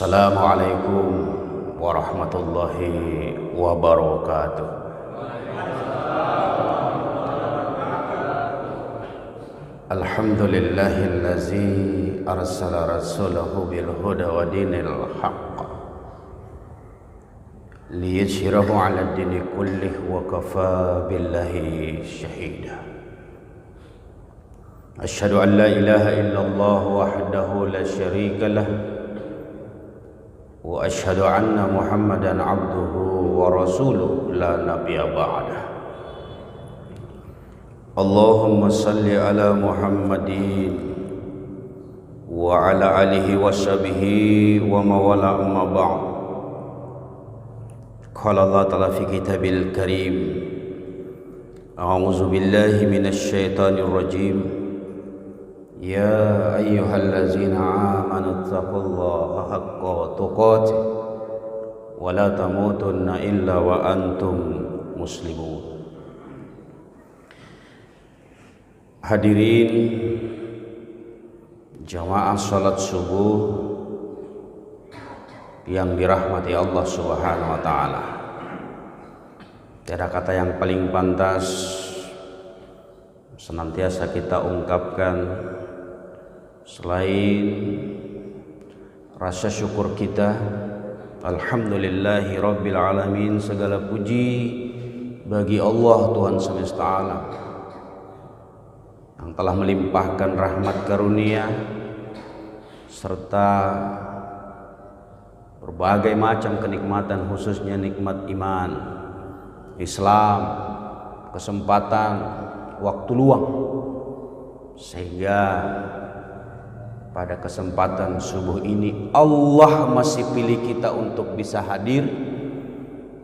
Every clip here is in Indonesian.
Assalamualaikum warahmatullahi wabarakatuh. Alhamdulillahillazi arsala rasulahu bil huda wa dinil haqq liyudhhirahu 'ala ad-dini kullih wa kafa billahi shahida. Asyhadu an la ilaha illallah wahdahu la syarika lah wa asyhadu anna Muhammadan abduhu wa rasuluhu la nabiyya ba'dah. Allahumma salli ala Muhammadin wa ala alihi wa sahbihi wa mawala amma ba'd. Qala Allah ta'ala fi kitabil karim, a'udzu billahi minasy syaithanir rajim. Ya ayyuhallazina amanu taqullaha haqqa tuqatih wa la tamutunna illa wa antum muslimun. Hadirin jamaah salat subuh yang dirahmati Allah Subhanahu wa taala. Tiada kata yang paling pantas senantiasa kita ungkapkan selain rasa syukur kita. Alhamdulillahi rabbil alamin, segala puji bagi Allah Tuhan semesta alam yang telah melimpahkan rahmat karunia serta berbagai macam kenikmatan, khususnya nikmat iman, Islam, kesempatan, waktu luang, sehingga pada kesempatan subuh ini Allah masih pilih kita untuk bisa hadir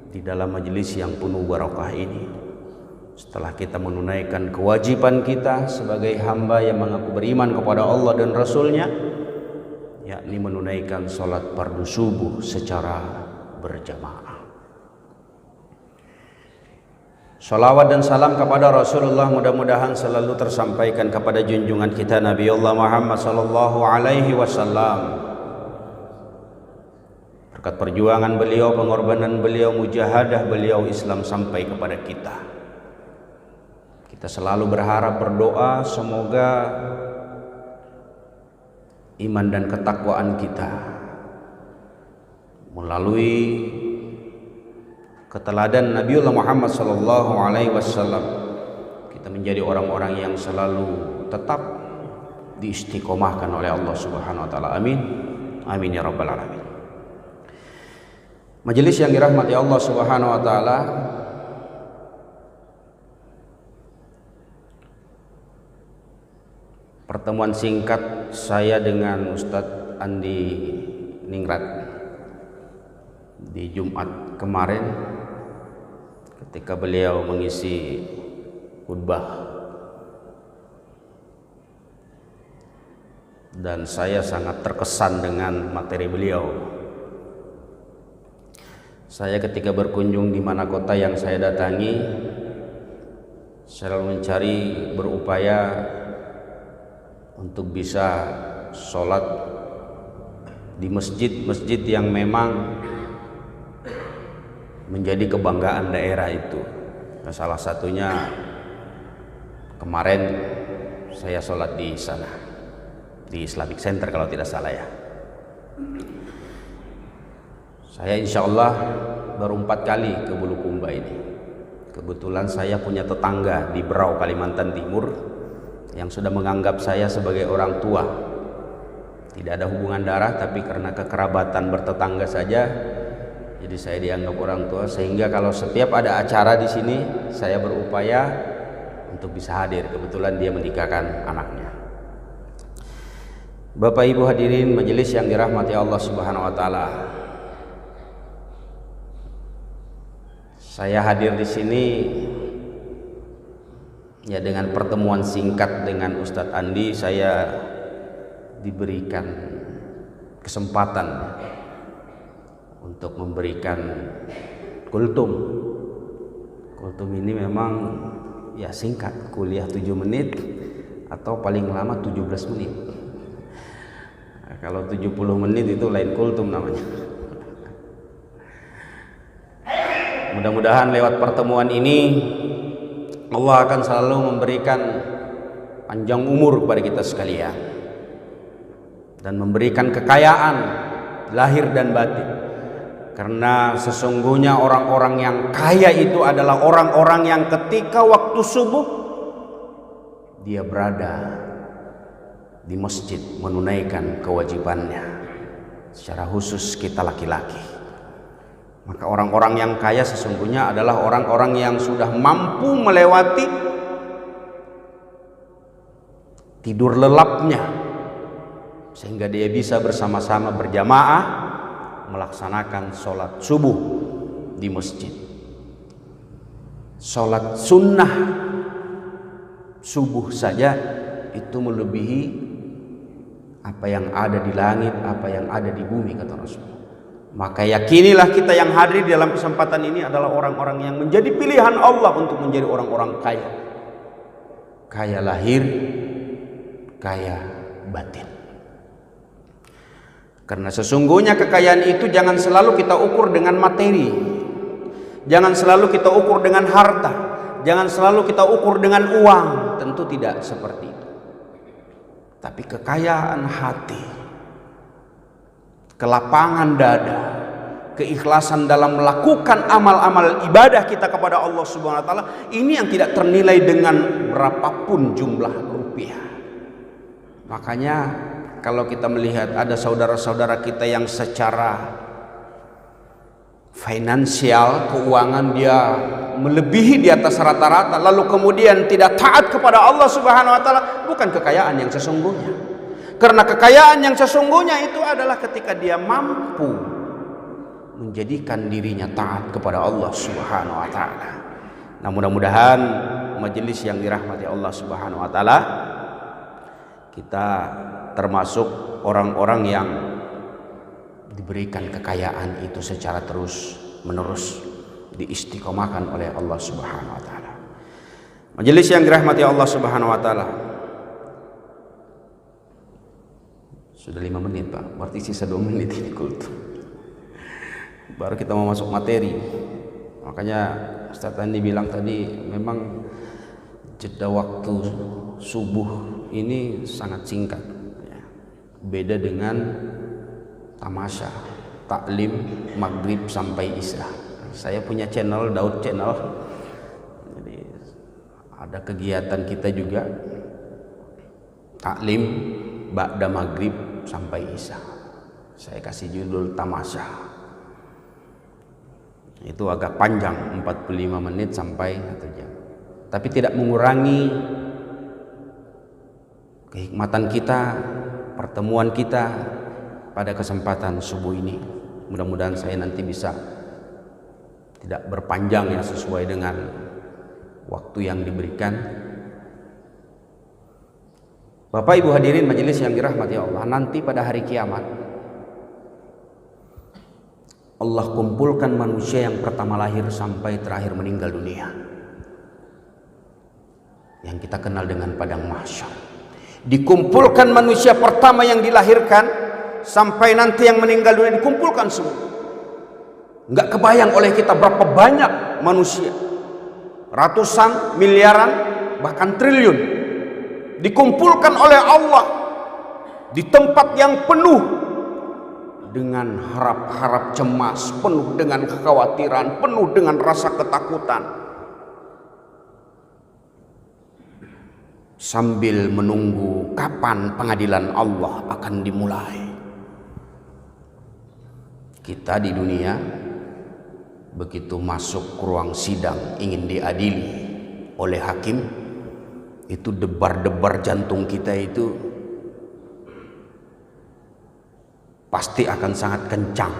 di dalam majelis yang penuh barakah ini. Setelah kita menunaikan kewajiban kita sebagai hamba yang mengaku beriman kepada Allah dan Rasulnya, yakni menunaikan sholat fardu subuh secara berjamaah. Salawat dan salam kepada Rasulullah mudah-mudahan selalu tersampaikan kepada junjungan kita Nabi Allah Muhammad sallallahu alaihi wasallam. Berkat perjuangan beliau, pengorbanan beliau, mujahadah beliau, Islam sampai kepada kita. Kita selalu berharap, berdoa semoga iman dan ketakwaan kita melalui keteladan Nabiullah Muhammad sallallahu alaihi wasallam, kita menjadi orang-orang yang selalu tetap diistiqomahkan oleh Allah Subhanahu wa taala. Amin. Amin ya rabbal alamin. Majelis yang dirahmati Allah Subhanahu wa taala, pertemuan singkat saya dengan Ustadz Andi Ningrat di Jumat kemarin ketika beliau mengisi khutbah, dan saya sangat terkesan dengan materi beliau. Saya ketika berkunjung di mana kota yang saya datangi selalu mencari, berupaya untuk bisa sholat di masjid-masjid yang memang menjadi kebanggaan daerah itu. Nah, salah satunya kemarin saya sholat di sana, di Islamic Center kalau tidak salah ya. Saya insya Allah baru 4 kali ke Bulukumba ini. Kebetulan saya punya tetangga di Berau, Kalimantan Timur, yang sudah menganggap saya sebagai orang tua. Tidak ada hubungan darah, tapi karena kekerabatan bertetangga saja, jadi saya dianggap orang tua, sehingga kalau setiap ada acara di sini saya berupaya untuk bisa hadir. Kebetulan dia menikahkan anaknya. Bapak Ibu hadirin majelis yang dirahmati Allah Subhanahu wa taala. Saya hadir di sini ya dengan pertemuan singkat dengan Ustadz Andi. Saya diberikan kesempatan untuk memberikan kultum. Kultum ini memang ya singkat, kuliah 7 menit atau paling lama 17 menit. Nah, kalau 70 menit itu lain kultum namanya. Mudah-mudahan lewat pertemuan ini Allah akan selalu memberikan panjang umur kepada kita sekalian dan memberikan kekayaan lahir dan batin. Karena sesungguhnya orang-orang yang kaya itu adalah orang-orang yang ketika waktu subuh dia berada di masjid menunaikan kewajibannya. Secara khusus kita laki-laki. Maka orang-orang yang kaya sesungguhnya adalah orang-orang yang sudah mampu melewati tidur lelapnya, sehingga dia bisa bersama-sama berjamaah melaksanakan sholat subuh di masjid. Sholat sunnah subuh saja itu melebihi apa yang ada di langit, apa yang ada di bumi, kata Rasulullah. Maka yakinilah kita yang hadir di dalam kesempatan ini adalah orang-orang yang menjadi pilihan Allah untuk menjadi orang-orang kaya. Kaya lahir, kaya batin. Karena sesungguhnya kekayaan itu jangan selalu kita ukur dengan materi. Jangan selalu kita ukur dengan harta. Jangan selalu kita ukur dengan uang. Tentu tidak seperti itu. Tapi kekayaan hati, kelapangan dada, keikhlasan dalam melakukan amal-amal ibadah kita kepada Allah Subhanahu wa taala, ini yang tidak ternilai dengan berapapun jumlah rupiah. Makanya kalau kita melihat ada saudara-saudara kita yang secara finansial, keuangan dia melebihi di atas rata-rata, lalu kemudian tidak taat kepada Allah Subhanahu wa taala, bukan kekayaan yang sesungguhnya. Karena kekayaan yang sesungguhnya itu adalah ketika dia mampu menjadikan dirinya taat kepada Allah Subhanahu wa taala. Nah, mudah-mudahan majelis yang dirahmati Allah Subhanahu wa taala, kita termasuk orang-orang yang diberikan kekayaan itu secara terus menerus diistiqomahkan oleh Allah Subhanahu wa taala. Majelis yang dirahmati Allah Subhanahu wa taala. Sudah 5 menit, Pak. Berarti sisa 2 menit ini kultum. Baru kita mau masuk materi. Makanya Ustaz Andi bilang tadi, memang jeda waktu subuh ini sangat singkat. Beda dengan tamasya, taklim, maghrib sampai isya. Saya punya channel, Daud Channel. Jadi ada kegiatan kita juga taklim ba'da maghrib sampai isya. Saya kasih judul tamasya. Itu agak panjang, 45 menit sampai 1 jam. Tapi tidak mengurangi kehikmatan kita, pertemuan kita pada kesempatan subuh ini. Mudah-mudahan saya nanti bisa tidak berpanjang ya, sesuai dengan waktu yang diberikan. Bapak Ibu hadirin majelis yang dirahmati Allah, nanti pada hari kiamat Allah kumpulkan manusia yang pertama lahir sampai terakhir meninggal dunia, yang kita kenal dengan padang mahsyar. Dikumpulkan manusia pertama yang dilahirkan sampai nanti yang meninggal dunia, dikumpulkan semua. Nggak kebayang oleh kita berapa banyak manusia, ratusan, miliaran, bahkan triliun, dikumpulkan oleh Allah di tempat yang penuh dengan harap-harap cemas, penuh dengan kekhawatiran, penuh dengan rasa ketakutan, sambil menunggu kapan pengadilan Allah akan dimulai. Kita di dunia begitu masuk ke ruang sidang ingin diadili oleh hakim, itu debar-debar jantung kita itu pasti akan sangat kencang.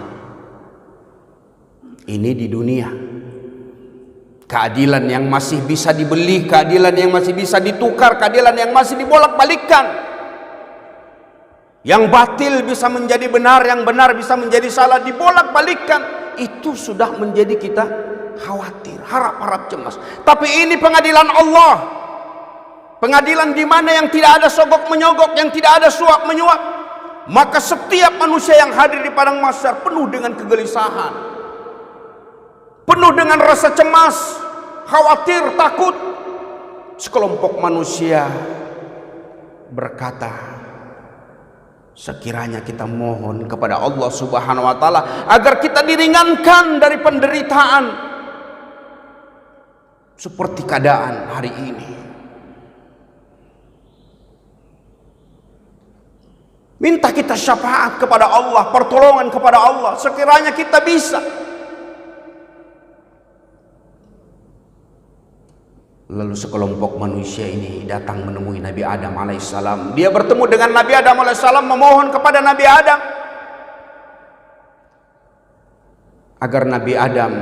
Ini di dunia. Keadilan yang masih bisa dibeli, keadilan yang masih bisa ditukar, keadilan yang masih dibolak-balikkan. Yang batil bisa menjadi benar, yang benar bisa menjadi salah, dibolak-balikkan. Itu sudah menjadi kita khawatir, harap-harap cemas. Tapi ini pengadilan Allah. Pengadilan di mana yang tidak ada sogok menyogok, yang tidak ada suap menyuap. maka setiap manusia yang hadir di padang mahsyar penuh dengan kegelisahan, penuh dengan rasa cemas, khawatir, takut. Sekelompok manusia berkata, sekiranya kita mohon kepada Allah Subhanahu wa taala agar kita diringankan dari penderitaan seperti keadaan hari ini. Minta kita syafaat kepada Allah, pertolongan kepada Allah, sekiranya kita bisa. Lalu sekelompok manusia ini datang menemui Nabi Adam alaihissalam. Dia bertemu dengan Nabi Adam alaihissalam, memohon kepada Nabi Adam agar Nabi Adam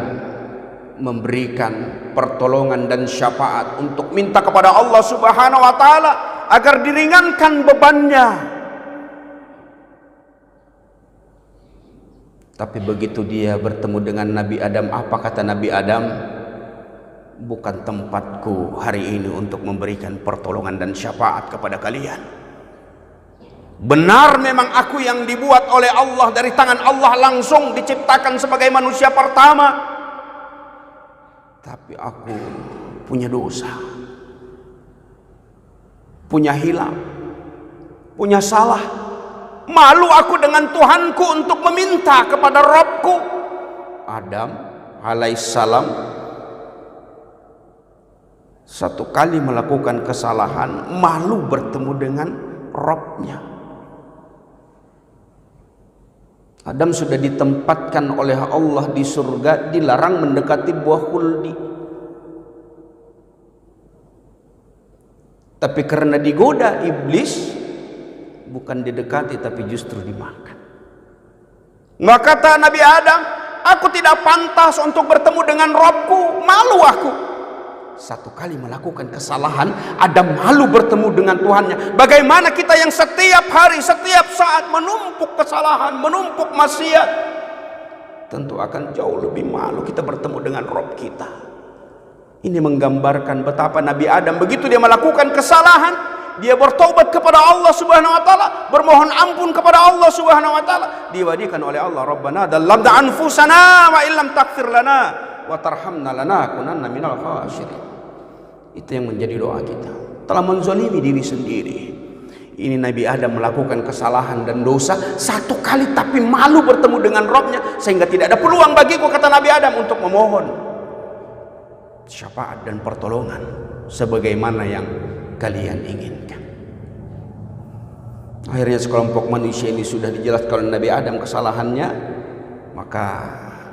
memberikan pertolongan dan syafaat untuk minta kepada Allah Subhanahu wa taala agar diringankan bebannya. Tapi begitu dia bertemu dengan Nabi Adam, apa kata Nabi Adam? Bukan tempatku hari ini untuk memberikan pertolongan dan syafaat kepada kalian. Benar memang aku yang dibuat oleh Allah, dari tangan Allah langsung diciptakan sebagai manusia pertama. Tapi aku punya dosa, punya hilaf, punya salah. Malu aku dengan Tuhanku untuk meminta kepada Rabbku. Adam alaihissalam satu kali melakukan kesalahan, malu bertemu dengan Rabbnya. Adam sudah ditempatkan oleh Allah di surga, dilarang mendekati buah khuldi. Tapi karena digoda iblis, bukan didekati tapi justru dimakan. Maka kata Nabi Adam, aku tidak pantas untuk bertemu dengan Rabbku, malu aku. Satu kali melakukan kesalahan, Adam malu bertemu dengan Tuhannya. Bagaimana kita yang setiap hari, setiap saat menumpuk kesalahan, menumpuk maksiat, tentu akan jauh lebih malu kita bertemu dengan Rabb kita. Ini menggambarkan betapa Nabi Adam begitu dia melakukan kesalahan, dia bertaubat kepada Allah Subhanahu wa taala, bermohon ampun kepada Allah Subhanahu wa taala, diwadikan oleh Allah, Rabbana dalamna anfusana wa illam taghfir lana wa tarhamna lanakunanna minal khasirin. Itu yang menjadi doa kita. Telah menzalimi diri sendiri. Ini Nabi Adam melakukan kesalahan dan dosa satu kali, tapi malu bertemu dengan Rabbnya, sehingga tidak ada peluang bagiku, kata Nabi Adam, untuk memohon syafaat dan pertolongan sebagaimana yang kalian inginkan. Akhirnya sekelompok manusia ini sudah dijelaskan oleh Nabi Adam kesalahannya, maka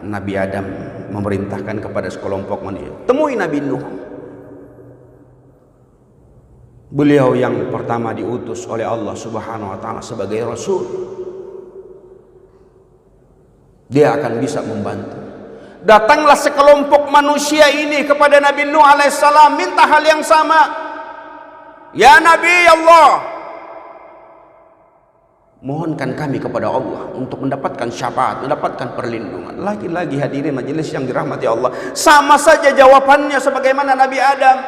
Nabi Adam memerintahkan kepada sekelompok manusia, temui Nabi Nuh. Beliau yang pertama diutus oleh Allah Subhanahu wa taala sebagai rasul. Dia akan bisa membantu. Datanglah sekelompok manusia ini kepada Nabi Nuh alaihissalam, minta hal yang sama. Ya Nabi Allah, mohonkan kami kepada Allah untuk mendapatkan syafaat, mendapatkan perlindungan. Lagi-lagi hadirin majelis yang dirahmati Allah, sama saja jawabannya sebagaimana Nabi Adam.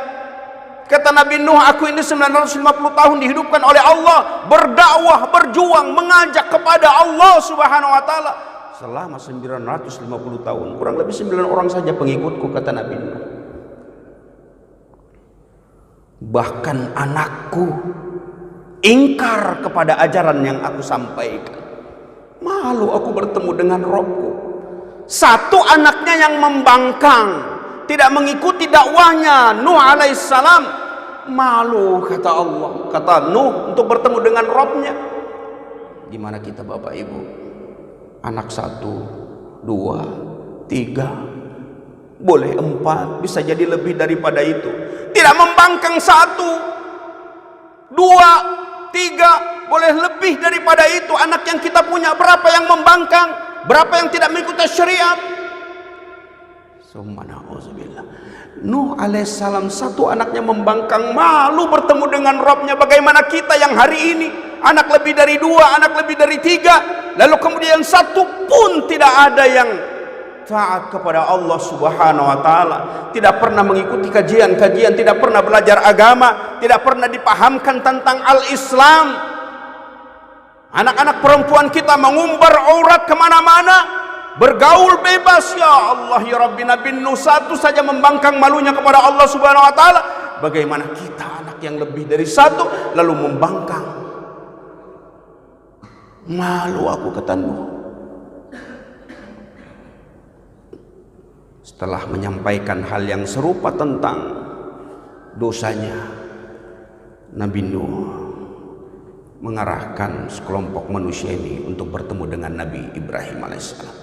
Kata Nabi Nuh, aku ini 950 tahun dihidupkan oleh Allah, berdakwah, berjuang, mengajak kepada Allah Subhanahu wa taala selama 950 tahun. Kurang lebih 9 orang saja pengikutku, kata Nabi Nuh. Bahkan anakku ingkar kepada ajaran yang aku sampaikan. Malu aku bertemu dengan Rabbku. Satu anaknya yang membangkang, tidak mengikuti dakwahnya Nuh alaihissalam. Malu, kata Allah, kata Nuh, untuk bertemu dengan Rabbnya. Gimana kita Bapak Ibu? Anak 1, 2, 3, boleh 4, bisa jadi lebih daripada itu. Tidak membangkang 1, 2, 3, boleh lebih daripada itu. Anak yang kita punya berapa yang membangkang, berapa yang tidak mengikuti syariat. Subhanallah. Nuh alaihissalam satu anaknya membangkang, malu bertemu dengan Rabbnya. Bagaimana kita yang hari ini anak lebih dari 2, anak lebih dari 3, lalu kemudian satu pun tidak ada yang taat kepada Allah Subhanahu wa taala, tidak pernah mengikuti kajian-kajian, tidak pernah belajar agama, tidak pernah dipahamkan tentang al-Islam. Anak-anak perempuan kita mengumbar aurat kemana-mana, bergaul bebas. Ya Allah ya Rabbi, Nabi Nuh satu saja membangkang malunya kepada Allah Subhanahu wa taala. Bagaimana kita anak yang lebih dari satu lalu membangkang? Malu aku, kata Nuh. Setelah menyampaikan hal yang serupa tentang dosanya, Nabi Nuh mengarahkan sekelompok manusia ini untuk bertemu dengan Nabi Ibrahim alaihissalam.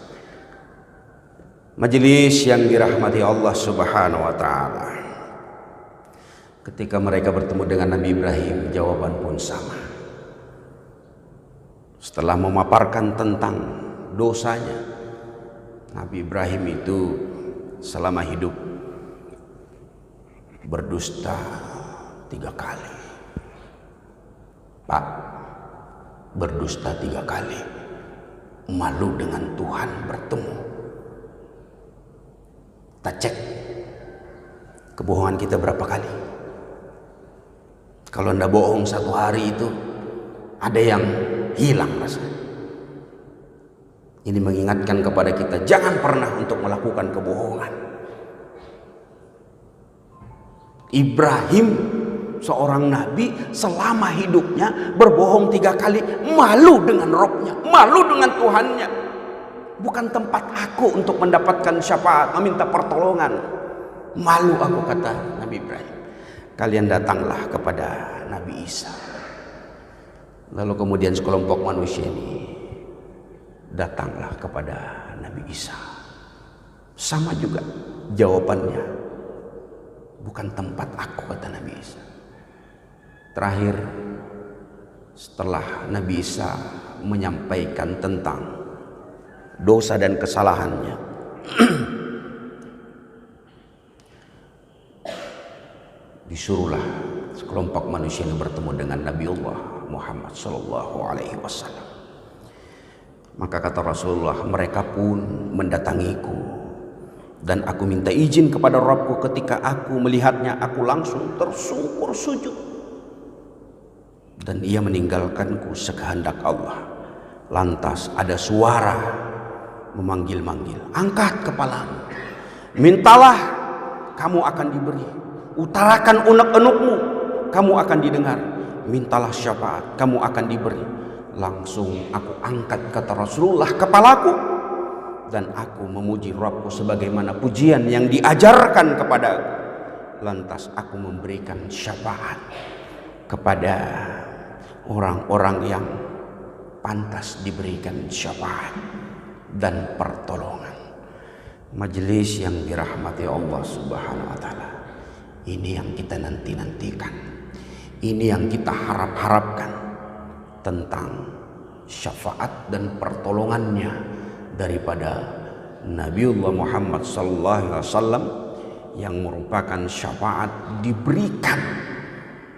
Majelis yang dirahmati Allah Subhanahu wa taala. Ketika mereka bertemu dengan Nabi Ibrahim, jawaban pun sama. Setelah memaparkan tentang dosanya, Nabi Ibrahim itu selama hidup berdusta 3 kali. Pak, berdusta 3 kali, malu dengan Tuhan bertemu. Kita cek kebohongan kita berapa kali. Kalau anda bohong 1 hari itu, ada yang hilang rasanya. Ini mengingatkan kepada kita, jangan pernah untuk melakukan kebohongan. Ibrahim, seorang nabi, selama hidupnya berbohong 3 kali, malu dengan Robnya, malu dengan Tuhannya. Bukan tempat aku untuk mendapatkan syafaat, meminta pertolongan. Malu aku, kata Nabi Ibrahim. Kalian datanglah kepada Nabi Isa. Lalu kemudian sekelompok manusia ini datanglah kepada Nabi Isa. Sama juga jawabannya, bukan tempat aku, kata Nabi Isa. Terakhir, setelah Nabi Isa menyampaikan tentang dosa dan kesalahannya, disuruhlah sekelompok manusia yang bertemu dengan Nabiullah Muhammad sallallahu alaihi wasallam. Maka kata Rasulullah, mereka pun mendatangiku dan aku minta izin kepada Rabbku. Ketika aku melihatnya, aku langsung tersungkur sujud, dan ia meninggalkanku sekehendak Allah. Lantas ada suara memanggil-manggil, angkat kepalamu, mintalah, kamu akan diberi. Utarakan unek-unekmu, kamu akan didengar. Mintalah syafaat, kamu akan diberi. Langsung aku angkat, kata Rasulullah, kepalaku, dan aku memuji Rabbku sebagaimana pujian yang diajarkan kepadaku. Lantas aku memberikan syafaat kepada orang-orang yang pantas diberikan syafaat dan pertolongan. Majelis yang dirahmati Allah Subhanahu wa taala, ini yang kita nanti-nantikan, ini yang kita harap-harapkan, tentang syafaat dan pertolongannya daripada Nabiullah Muhammad sallallahu alaihi wasallam, yang merupakan syafaat diberikan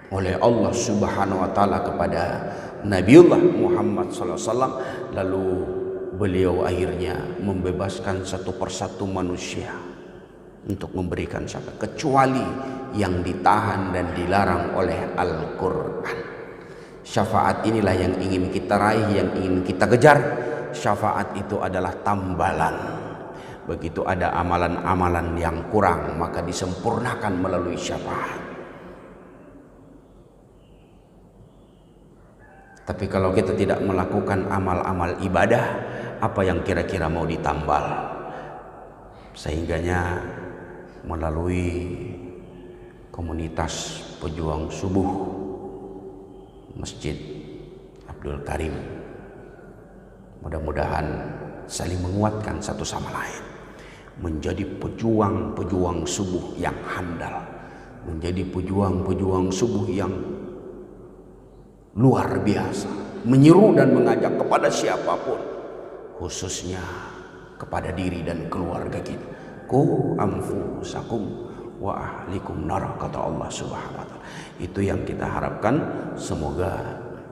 oleh Allah Subhanahu wa taala kepada Nabiullah Muhammad sallallahu alaihi wasallam. Lalu beliau akhirnya membebaskan satu persatu manusia untuk memberikan syafaat, kecuali yang ditahan dan dilarang oleh Al-Quran. Syafaat inilah yang ingin kita raih, yang ingin kita kejar. Syafaat itu adalah tambalan. Begitu ada amalan-amalan yang kurang, maka disempurnakan melalui syafaat. Tapi kalau kita tidak melakukan amal-amal ibadah, apa yang kira-kira mau ditambal? Sehingganya melalui komunitas pejuang subuh Masjid Abdul Karim, mudah-mudahan saling menguatkan satu sama lain, menjadi pejuang-pejuang subuh yang handal, menjadi pejuang-pejuang subuh yang luar biasa, menyeru dan mengajak kepada siapapun, khususnya kepada diri dan keluarga kita. Qu anfusakum wa ahlikum nar, kata Allah Subhanahu wa taala. Itu yang kita harapkan. Semoga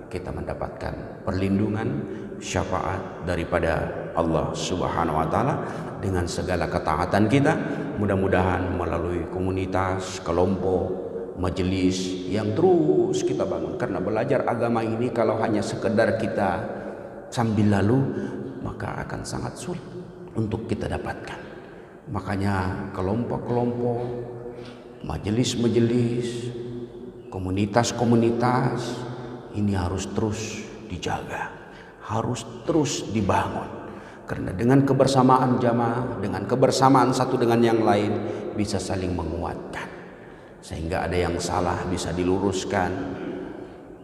kita mendapatkan perlindungan, syafaat daripada Allah Subhanahu wa taala dengan segala ketaatan kita. Mudah-mudahan melalui komunitas, kelompok, majelis yang terus kita bangun. Karena belajar agama ini kalau hanya sekedar kita sambil lalu, maka akan sangat sulit untuk kita dapatkan. Makanya kelompok-kelompok, majelis-majelis, komunitas-komunitas ini harus terus dijaga, harus terus dibangun. Karena dengan kebersamaan jamaah, dengan kebersamaan satu dengan yang lain bisa saling menguatkan. Sehingga ada yang salah bisa diluruskan,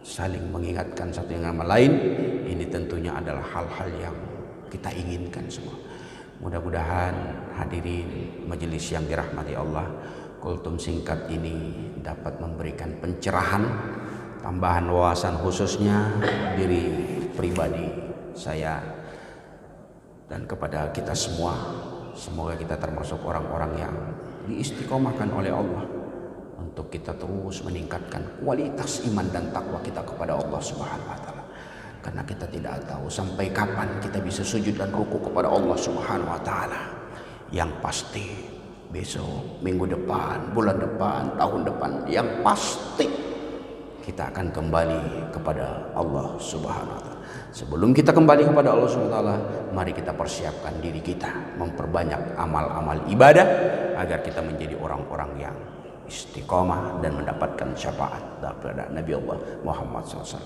saling mengingatkan satu yang lain. Ini tentunya adalah hal-hal yang kita inginkan semua. Mudah-mudahan hadirin majelis yang dirahmati Allah, kultum singkat ini dapat memberikan pencerahan, tambahan wawasan khususnya diri pribadi saya dan kepada kita semua. Semoga kita termasuk orang-orang yang diistiqomahkan oleh Allah untuk kita terus meningkatkan kualitas iman dan takwa kita kepada Allah Subhanahu wa taala. Karena kita tidak tahu sampai kapan kita bisa sujud dan ruku kepada Allah Subhanahu wa taala. Yang pasti besok, minggu depan, bulan depan, tahun depan, yang pasti kita akan kembali kepada Allah Subhanahu wa taala. Sebelum kita kembali kepada Allah Subhanahu wa taala, mari kita persiapkan diri kita, memperbanyak amal-amal ibadah agar kita menjadi orang-orang yang istiqomah dan mendapatkan syafaat daripada Nabi Allah Muhammad SAW.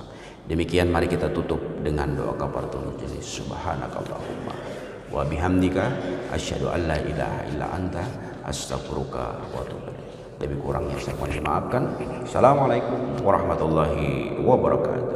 Demikian mari kita tutup dengan doa kafaratul majelis. Subhanakallahumma wa bihamdika asyhadu an la ilaha illa anta astaghfiruka wa atubu ilaik. Lebih kurangnya saya mohon dimaafkan. Assalamualaikum warahmatullahi wabarakatuh.